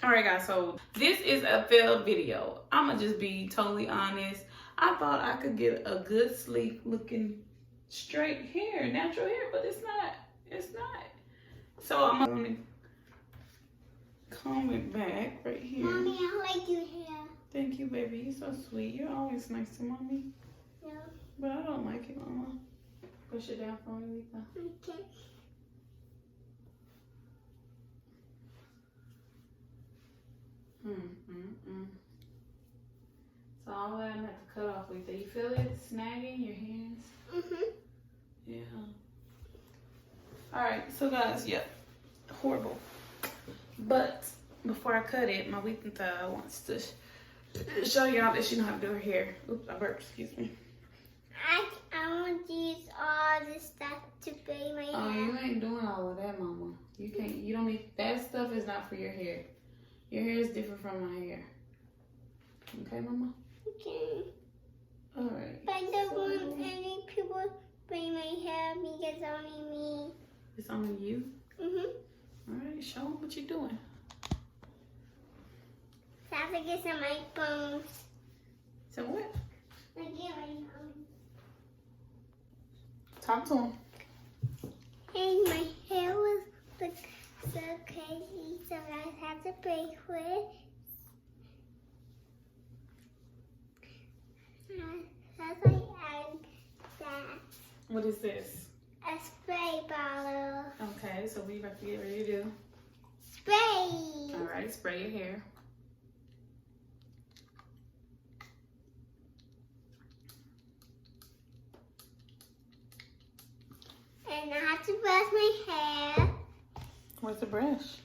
Alright guys, so this is a failed video. I'ma just be totally honest. I thought I could get a good sleek looking straight hair, natural hair, but it's not. It's not. So I'm gonna comb it back right here. Mommy, I like your hair. Thank you, baby. You're so sweet. You're always nice to mommy. No. But I don't like it, Mama. Push it down for me, Lisa. Okay. So all that I have to cut off, Lisa. You feel it snagging your hands? Yeah. Alright, so guys, yeah. Horrible. But before I cut it, my weekend wants to show y'all that she know how to do her hair. Oops, I burped, excuse me. I want to use all this stuff to braid my hair. Oh, you ain't doing all of that, Mama. You can't, you don't need, that stuff is not for your hair. Your hair is different from my hair. Okay, Mama? Okay. Alright. But I don't want any people braid my hair because only me. It's only you? Alright, show them what you're doing. So I have to get some of my bones. So what? I get my bones. Talk to him. Hey, my hair was look so crazy, so I had to braid it. That's why I that. What is this? A spray bottle. Okay, so we about to get ready to do. Spray. Alright, spray your hair. And I have to brush my hair. Where's the brush?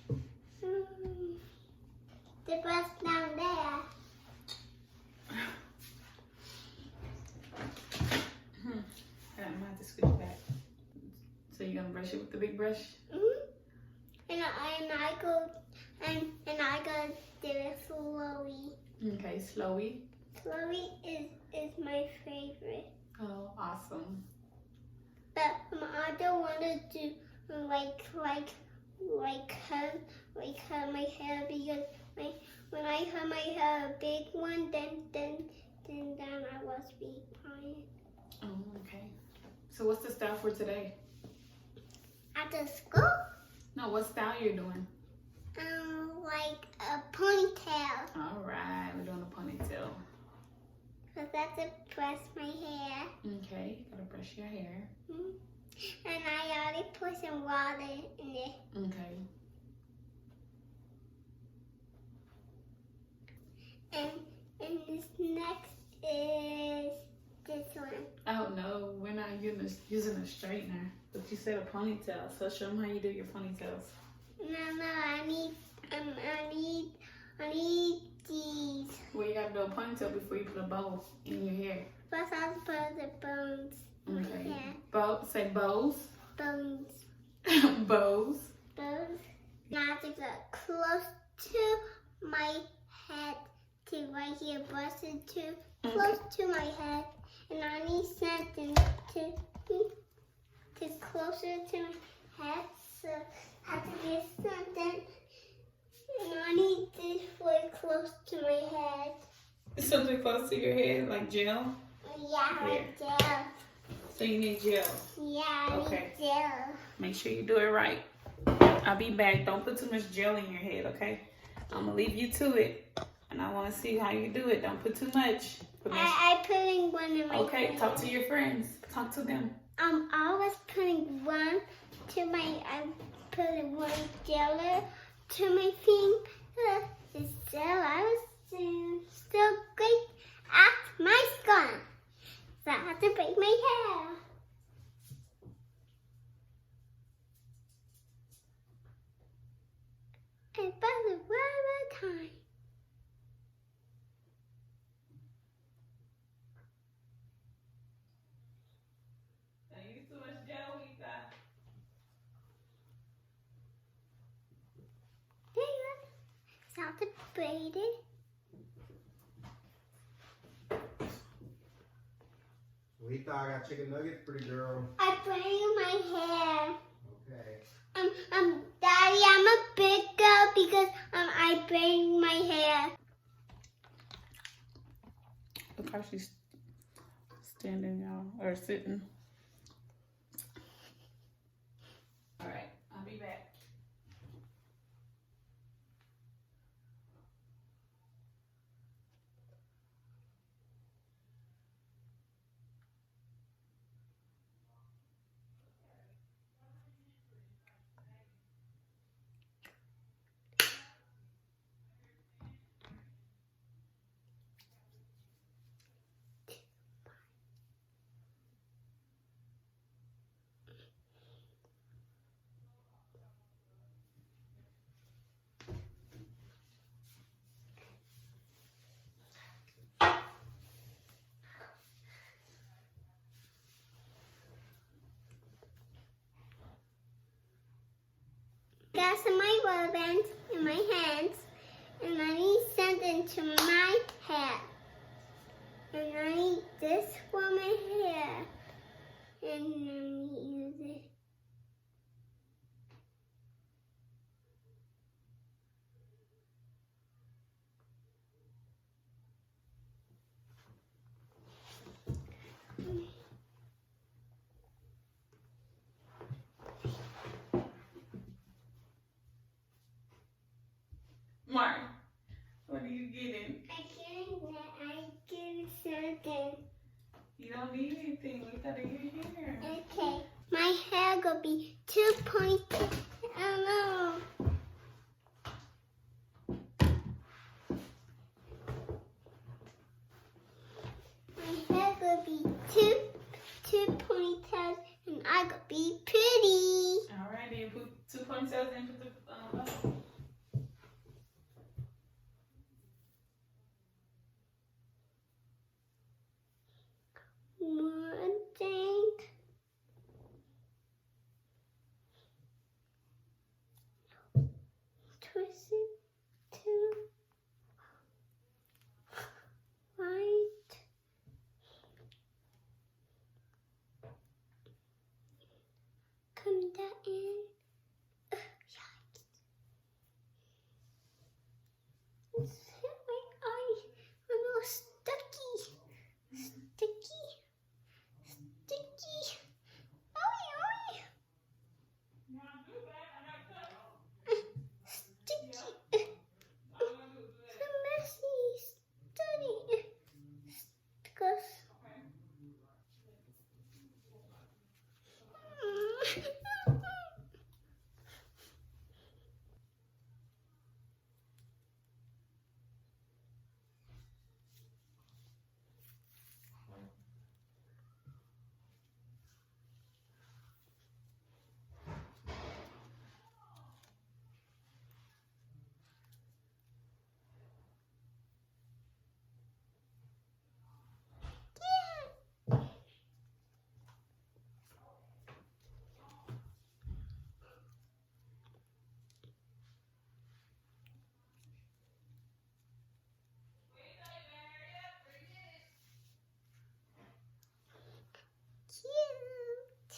The brush down there. I might have to scoot it back. So you're gonna brush it with the big brush? And I go do it slowly. Okay, slowly. Slowly is my favorite. Oh, awesome. But I don't want to do like cut my hair because when I cut my hair a big one, then I was be fine. Oh, okay. So what's the style for today? After school, No, what style you're doing? like a ponytail. All right, we're doing a ponytail. Cause that's to brush my hair. Okay, gotta brush your hair. And I already put some water in it. Okay. And this next is this one. Oh no, we're not using a straightener, but you said a ponytail. So show them how you do your ponytails. No, I need these. Well, you gotta do a ponytail before you put a bow in your hair. First, I'll put the bones. Okay. Yeah. Say bows. Bones. Bows. Bones. Now I have to get close to my head to right here, brush it to close to my head, and I need something to closer to my head. So I have to get something, and I need this way close to my head. Something close to your head, like gel? Yeah, like gel. So you need gel. Yeah, I Okay. need gel. Make sure you do it right. I'll be back. Don't put too much gel in your head, okay? I'm gonna leave you to it. And I wanna see how you do it. Don't put too much. I putting one in my Okay, hand. talk to your friends. Talk to them. I was putting one to my, I'm putting one gel to my finger. It's gel. I was still great at my skin. So I have to break my hair. And buzz it one more time. How to braid it. We thought I got chicken nuggets, pretty girl. I braided my hair. Okay. Daddy, I'm a big girl because I I braid my hair. Look how she's standing, y'all, or sitting. All right, I'll be back. Got some of my rubber bands in my hands, and I need something to my hair. And I need this for my hair, and I need to use it. Amari, what are you getting? I get something. You don't need anything. Look at your hair. Okay. My hair gonna be 2 pointed. Oh no. My hair gonna be two ponytails, and I gonna be pretty. All right, then put 2 ponytails in. Put the bow. One thing. Twist it to right. Come that in. It's hit my eye. I'm all sticky. Sticky. Sticky. Owie, owie. Sticky. So messy. Study. Because. Cute.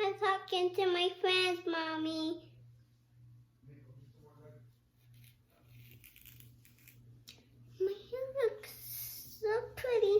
I'm talking to my friends, Mommy. My hair looks so pretty.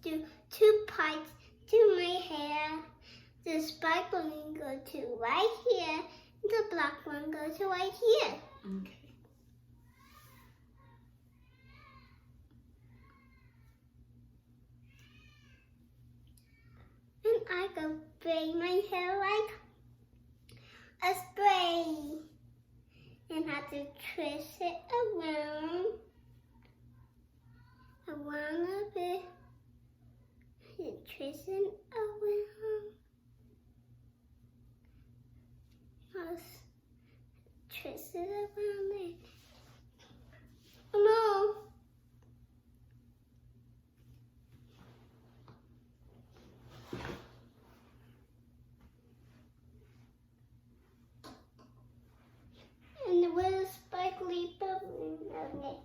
do 2 parts to my hair. The sparkling go to right here. The black one goes to right here. Okay. And I go braid my hair like a spray. And have to twist it around a bit. And twist it around. Just twist it around there. Oh no! And the little sparkly bubbles on it.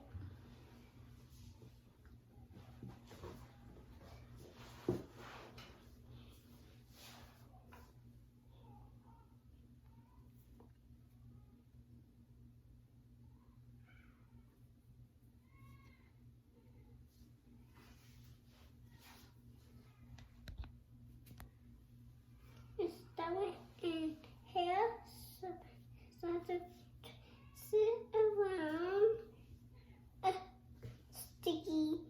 Start in hair, so start to sit around a sticky.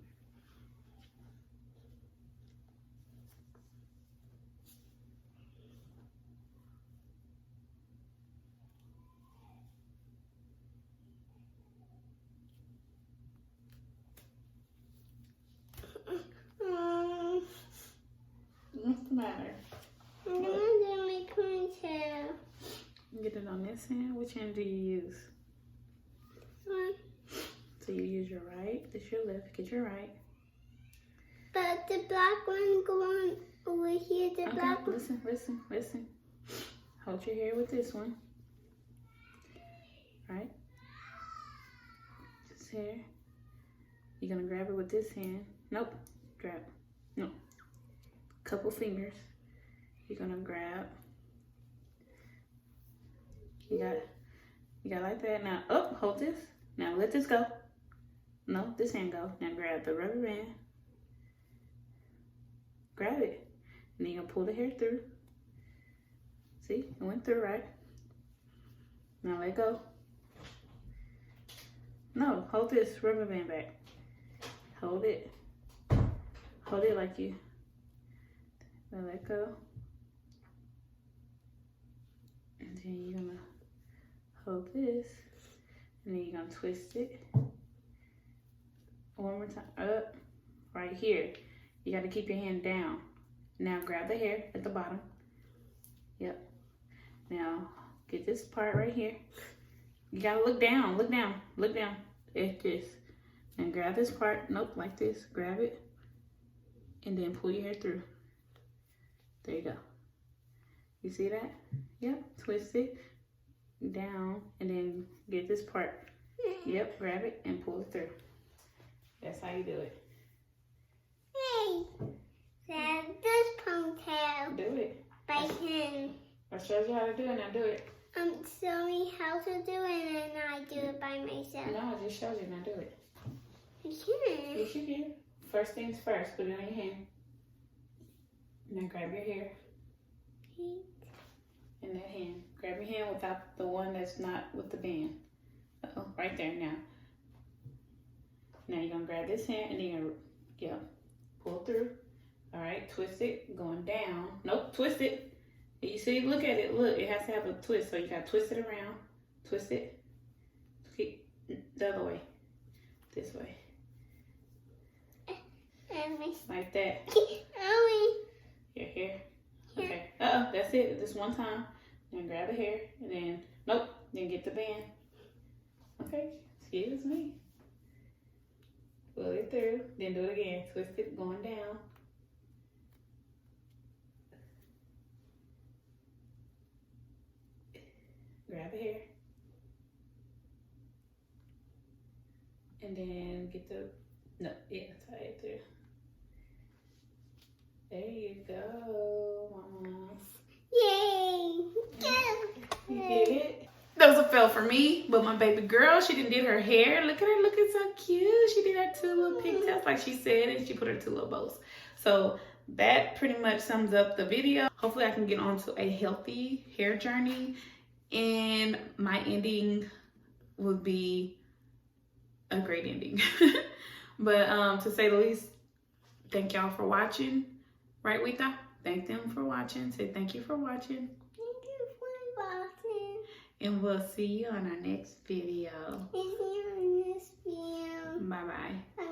What's the matter? I'm gonna do my ponytail. Get it on this hand. Which hand do you use? One. So you use your right. This your left. Get your right. But the black one going over here. The Okay. black one. Listen. Hold your hair with this one. Right. This hair. You're gonna grab it with this hand. Nope. Grab. No. Couple fingers. You're gonna grab. You got like that. Now up, hold this. Now let this go. No, this hand go. Now grab the rubber band. Grab it. And then you're gonna pull the hair through. See, it went through, right? Now let go. No, hold this rubber band back. Hold it. Hold it like you. Now let go. And then you're gonna hold this. And then you're gonna twist it. One more time. Up. Right here. You gotta keep your hand down. Now grab the hair at the bottom. Yep. Now get this part right here. You gotta look down. Look down. Look down. At this. And grab this part. Nope, like this. Grab it. And then pull your hair through. There you go. You see that? Yep. Twist it down and then get this part. Yep. Grab it and pull it through. That's how you do it. Hey, that's this ponytail Do it. by him. I showed you how to do it. Now do it. Show me how to do it, and I do it by myself. No, I just showed you. Now do it. You can. Yes, you can. First things first. Put it on your hand. Now grab your hair in that hand. Grab your hand without the one that's not with the band. Uh-oh, right there now. Now you're gonna grab this hand and then you're gonna pull through. All right, twist it, going down. Nope, twist it. You see, look at it. Look, it has to have a twist. So you gotta twist it around. Twist it. Keep the other way. This way. Like that. Your hair. Okay. Uh-oh, that's it. This one time. Then grab the hair and then, nope, then get the band. Okay, excuse me. Pull it through, then do it again. Twist it, going down. Grab the hair. And then get the, no, yeah, tie it through. There you go, Mama. Yay! You did it? That was a fail for me. But my baby girl, she did her hair. Look at her looking so cute. She did her 2 little pigtails like she said, and she put her 2 little bows. So that pretty much sums up the video. Hopefully I can get onto a healthy hair journey, and my ending would be a great ending. But to say the least, thank y'all for watching. Right, Wita? Thank them for watching. Say thank you for watching. Thank you for watching. And we'll see you on our next video. See you in this video. Bye-bye.